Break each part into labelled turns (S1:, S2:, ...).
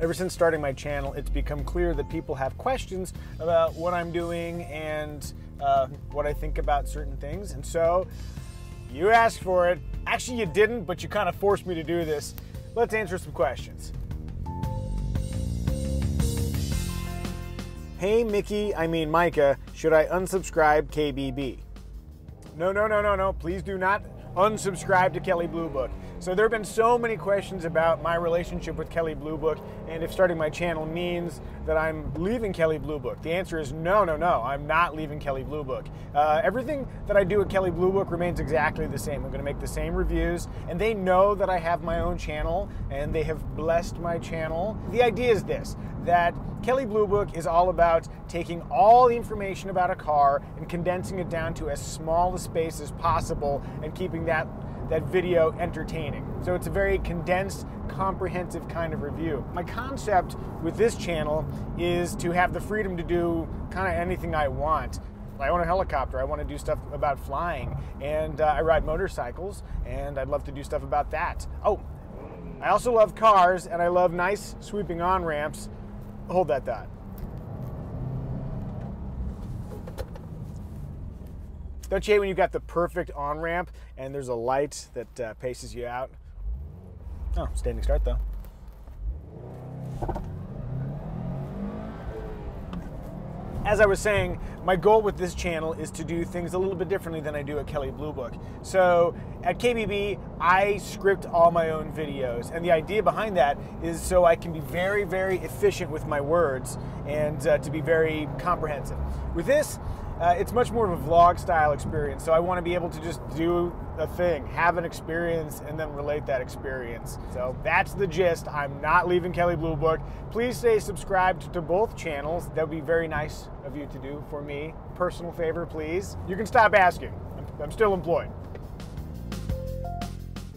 S1: Ever since starting my channel, it's become clear that people have questions about what I'm doing and what I think about certain things. And so you asked for it. Actually, you didn't, but you kind of forced me to do this. Let's answer some questions. Hey, Micah, should I unsubscribe KBB? No. Please do not unsubscribe to Kelley Blue Book. So there have been so many questions about my relationship with Kelley Blue Book and if starting my channel means that I'm leaving Kelley Blue Book. The answer is no, I'm not leaving Kelley Blue Book. Everything that I do at Kelley Blue Book remains exactly the same. I'm going to make the same reviews, and they know that I have my own channel and they have blessed my channel. The idea is this, that Kelley Blue Book is all about taking all the information about a car and condensing it down to as small a space as possible and keeping that video entertaining. So it's a very condensed, comprehensive kind of review. My concept with this channel is to have the freedom to do kind of anything I want. I own a helicopter, I want to do stuff about flying, and I ride motorcycles, and I'd love to do stuff about that. Oh, I also love cars, and I love nice sweeping on-ramps. Hold that thought. Don't you hate when you've got the perfect on-ramp and there's a light that paces you out? Oh, standing start though. As I was saying, my goal with this channel is to do things a little bit differently than I do at Kelley Blue Book. So at KBB, I script all my own videos, and the idea behind that is so I can be very, very efficient with my words and to be very comprehensive. With this, it's much more of a vlog style experience, so I want to be able to just do a thing, have an experience, and then relate that experience. So that's the gist. I'm not leaving Kelley Blue Book. Please stay subscribed to both channels. That would be very nice of you to do for me. Personal favor, please. You can stop asking. I'm still employed.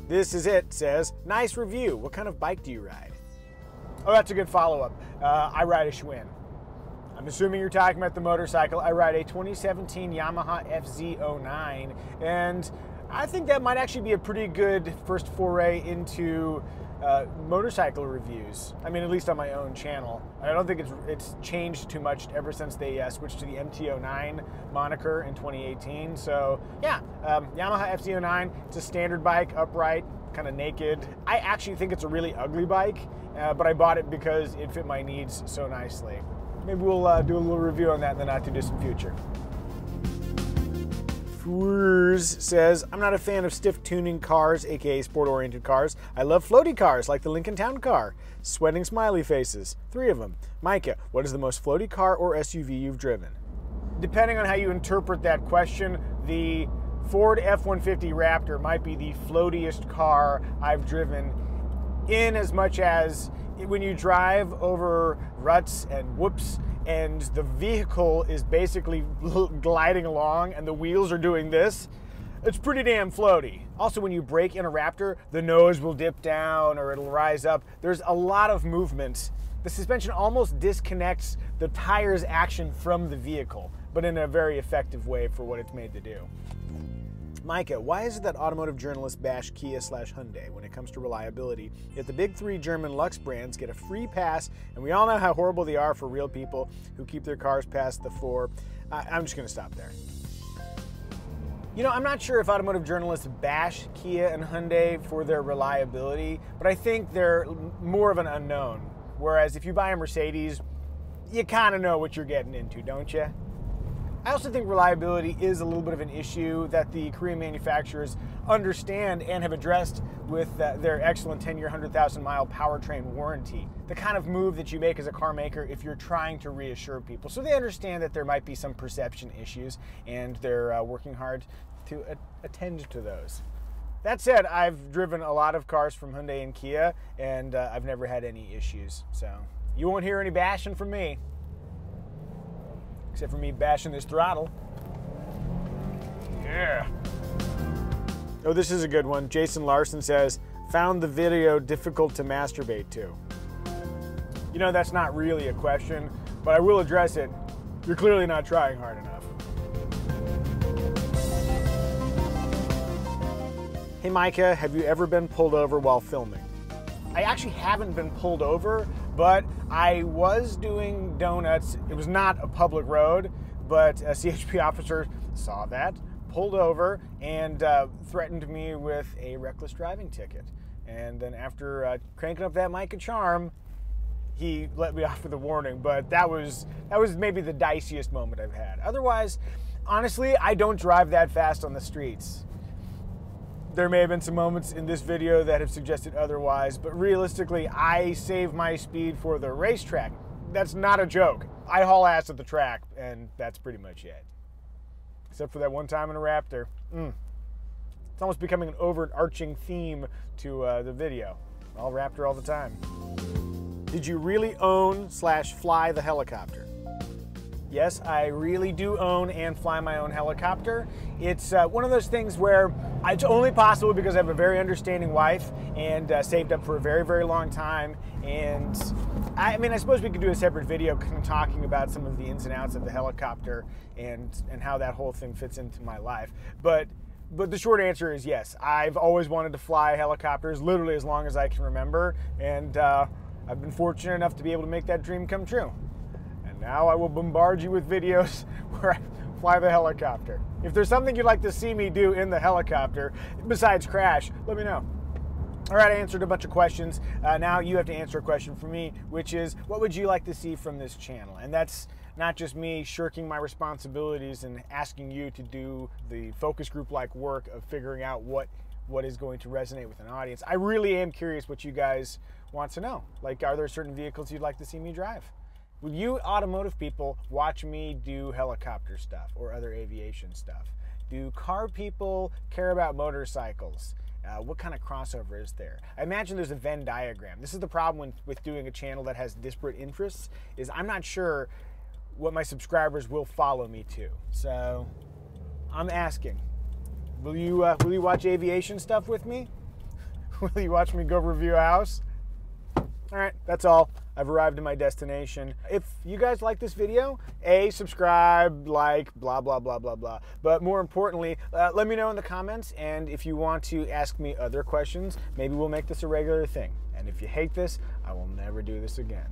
S1: This is it, says, nice review. What kind of bike do you ride? Oh, that's a good follow-up. I ride a Schwinn. I'm assuming you're talking about the motorcycle. I ride a 2017 Yamaha FZ09, and I think that might actually be a pretty good first foray into motorcycle reviews. I mean, at least on my own channel. I don't think it's changed too much ever since they switched to the MT09 moniker in 2018. So yeah, Yamaha FZ09, it's a standard bike, upright, kind of naked. I actually think it's a really ugly bike, but I bought it because it fit my needs so nicely. Maybe we'll do a little review on that in the not too distant future. Furs says, I'm not a fan of stiff tuning cars, aka sport-oriented cars. I love floaty cars like the Lincoln Town Car. Sweating smiley faces, 3 of them. Micah, what is the most floaty car or SUV you've driven? Depending on how you interpret that question, the Ford F-150 Raptor might be the floatiest car I've driven, in as much as when you drive over ruts and whoops and the vehicle is basically gliding along and the wheels are doing this, it's pretty damn floaty. Also, when you brake in a Raptor, the nose will dip down or it'll rise up. There's a lot of movement. The suspension almost disconnects the tire's action from the vehicle, but in a very effective way for what it's made to do. Micah, why is it that automotive journalists bash Kia/Hyundai when it comes to reliability, yet the big 3 German Lux brands get a free pass, and we all know how horrible they are for real people who keep their cars past the 4? I'm just going to stop there. You know, I'm not sure if automotive journalists bash Kia and Hyundai for their reliability, but I think they're more of an unknown. Whereas if you buy a Mercedes, you kind of know what you're getting into, don't you? I also think reliability is a little bit of an issue that the Korean manufacturers understand and have addressed with their excellent 10-year, 100,000-mile powertrain warranty. The kind of move that you make as a car maker if you're trying to reassure people. So they understand that there might be some perception issues, and they're working hard to attend to those. That said, I've driven a lot of cars from Hyundai and Kia, and I've never had any issues. So you won't hear any bashing from me. Except for me bashing this throttle. Yeah. Oh, this is a good one. Jason Larson says, found the video difficult to masturbate to. You know, that's not really a question, but I will address it. You're clearly not trying hard enough. Hey Micah, have you ever been pulled over while filming? I actually haven't been pulled over, but I was doing donuts. It was not a public road, but a CHP officer saw that, pulled over, and threatened me with a reckless driving ticket. And then after cranking up that Micah charm, he let me off with a warning. But that was maybe the diciest moment I've had. Otherwise, honestly, I don't drive that fast on the streets. There may have been some moments in this video that have suggested otherwise, but realistically, I save my speed for the racetrack. That's not a joke. I haul ass at the track, and that's pretty much it. Except for that one time in a Raptor. It's almost becoming an overarching theme to the video. I'll Raptor all the time. Did you really own / fly the helicopter? Yes, I really do own and fly my own helicopter. It's one of those things where it's only possible because I have a very understanding wife and saved up for a very, very long time. And I mean, I suppose we could do a separate video kind of talking about some of the ins and outs of the helicopter and how that whole thing fits into my life. But the short answer is yes. I've always wanted to fly helicopters literally as long as I can remember. And I've been fortunate enough to be able to make that dream come true. Now I will bombard you with videos where I fly the helicopter. If there's something you'd like to see me do in the helicopter, besides crash, let me know. All right, I answered a bunch of questions. Now you have to answer a question for me, which is, what would you like to see from this channel? And that's not just me shirking my responsibilities and asking you to do the focus group-like work of figuring out what is going to resonate with an audience. I really am curious what you guys want to know. Like, are there certain vehicles you'd like to see me drive? Will you automotive people watch me do helicopter stuff or other aviation stuff? Do car people care about motorcycles? What kind of crossover is there? I imagine there's a Venn diagram. This is the problem with doing a channel that has disparate interests, is I'm not sure what my subscribers will follow me to. So I'm asking, will you watch aviation stuff with me? Will you watch me go review a house? All right, that's all. I've arrived at my destination. If you guys like this video, subscribe, like, blah, blah, blah, blah, blah. But more importantly, let me know in the comments, and if you want to ask me other questions, maybe we'll make this a regular thing. And if you hate this, I will never do this again.